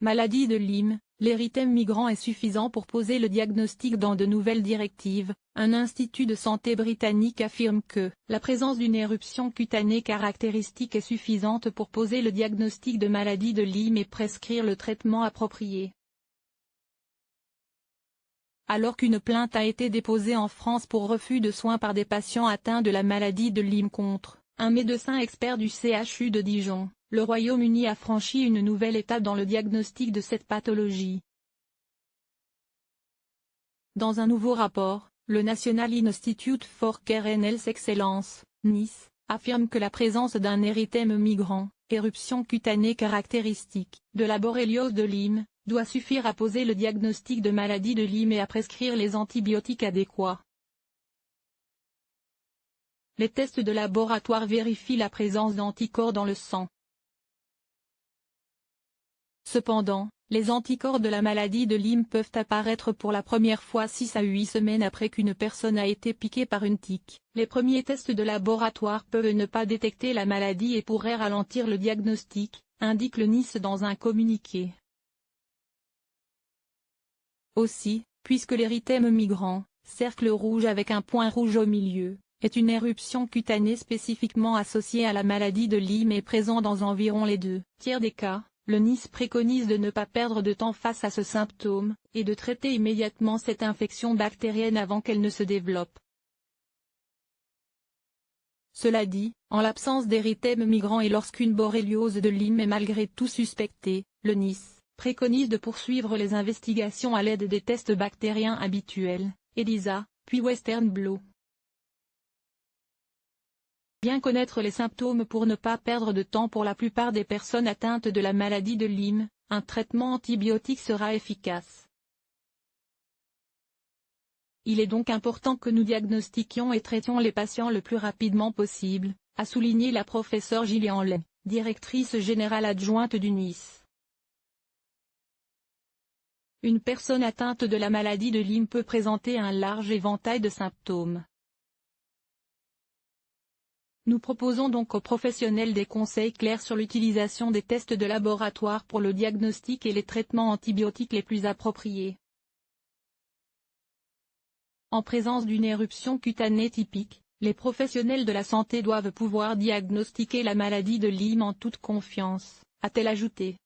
Maladie de Lyme, l'érythème migrant est suffisant pour poser le diagnostic dans de nouvelles directives. Un institut de santé britannique affirme que la présence d'une éruption cutanée caractéristique est suffisante pour poser le diagnostic de maladie de Lyme et prescrire le traitement approprié. Alors qu'une plainte a été déposée en France pour refus de soins par des patients atteints de la maladie de Lyme contre un médecin expert du CHU de Dijon, le Royaume-Uni a franchi une nouvelle étape dans le diagnostic de cette pathologie. Dans un nouveau rapport, le National Institute for Care and Health Excellence, NICE, affirme que la présence d'un érythème migrant, éruption cutanée caractéristique, de la borréliose de Lyme, doit suffire à poser le diagnostic de maladie de Lyme et à prescrire les antibiotiques adéquats. Les tests de laboratoire vérifient la présence d'anticorps dans le sang. Cependant, les anticorps de la maladie de Lyme peuvent apparaître pour la première fois 6 à 8 semaines après qu'une personne a été piquée par une tique. Les premiers tests de laboratoire peuvent ne pas détecter la maladie et pourraient ralentir le diagnostic, indique le NICE dans un communiqué. Aussi, puisque l'érythème migrant, cercle rouge avec un point rouge au milieu, est une éruption cutanée spécifiquement associée à la maladie de Lyme et présent dans environ les 2/3 des cas, le NICE préconise de ne pas perdre de temps face à ce symptôme, et de traiter immédiatement cette infection bactérienne avant qu'elle ne se développe. Cela dit, en l'absence d'érythème migrant et lorsqu'une borréliose de Lyme est malgré tout suspectée, le NICE préconise de poursuivre les investigations à l'aide des tests bactériens habituels, ELISA, puis Western blot. Bien connaître les symptômes pour ne pas perdre de temps. Pour la plupart des personnes atteintes de la maladie de Lyme, un traitement antibiotique sera efficace. Il est donc important que nous diagnostiquions et traitions les patients le plus rapidement possible, a souligné la professeure Gillian Lay, directrice générale adjointe du NICE. Une personne atteinte de la maladie de Lyme peut présenter un large éventail de symptômes. Nous proposons donc aux professionnels des conseils clairs sur l'utilisation des tests de laboratoire pour le diagnostic et les traitements antibiotiques les plus appropriés. En présence d'une éruption cutanée typique, les professionnels de la santé doivent pouvoir diagnostiquer la maladie de Lyme en toute confiance, a-t-elle ajouté.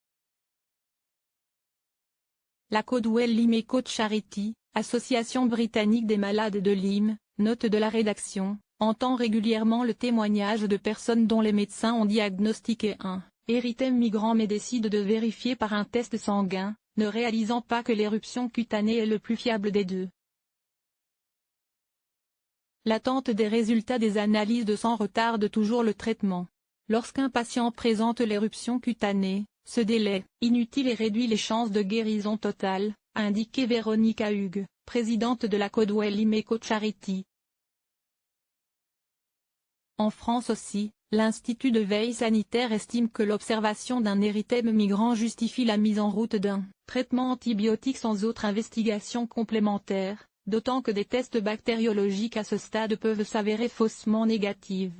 La Codwell Lyme Eco Charity, association britannique des malades de Lyme, note de la rédaction, entend régulièrement le témoignage de personnes dont les médecins ont diagnostiqué un érythème migrant mais décident de vérifier par un test sanguin, ne réalisant pas que l'éruption cutanée est le plus fiable des deux. L'attente des résultats des analyses de sang retarde toujours le traitement. Lorsqu'un patient présente l'éruption cutanée, ce délai inutile et réduit les chances de guérison totale, a indiqué Véronica Hugues, présidente de la Codwell Lyme Eco Charity. En France aussi, l'Institut de veille sanitaire estime que l'observation d'un érythème migrant justifie la mise en route d'un traitement antibiotique sans autre investigation complémentaire, d'autant que des tests bactériologiques à ce stade peuvent s'avérer faussement négatifs.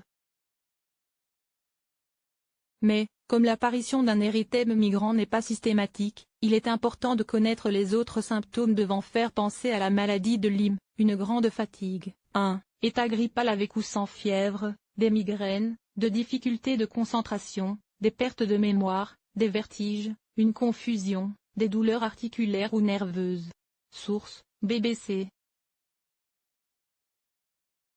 Mais, comme l'apparition d'un érythème migrant n'est pas systématique, il est important de connaître les autres symptômes devant faire penser à la maladie de Lyme, une grande fatigue, un état grippal avec ou sans fièvre, des migraines, de difficultés de concentration, des pertes de mémoire, des vertiges, une confusion, des douleurs articulaires ou nerveuses. Source, BBC.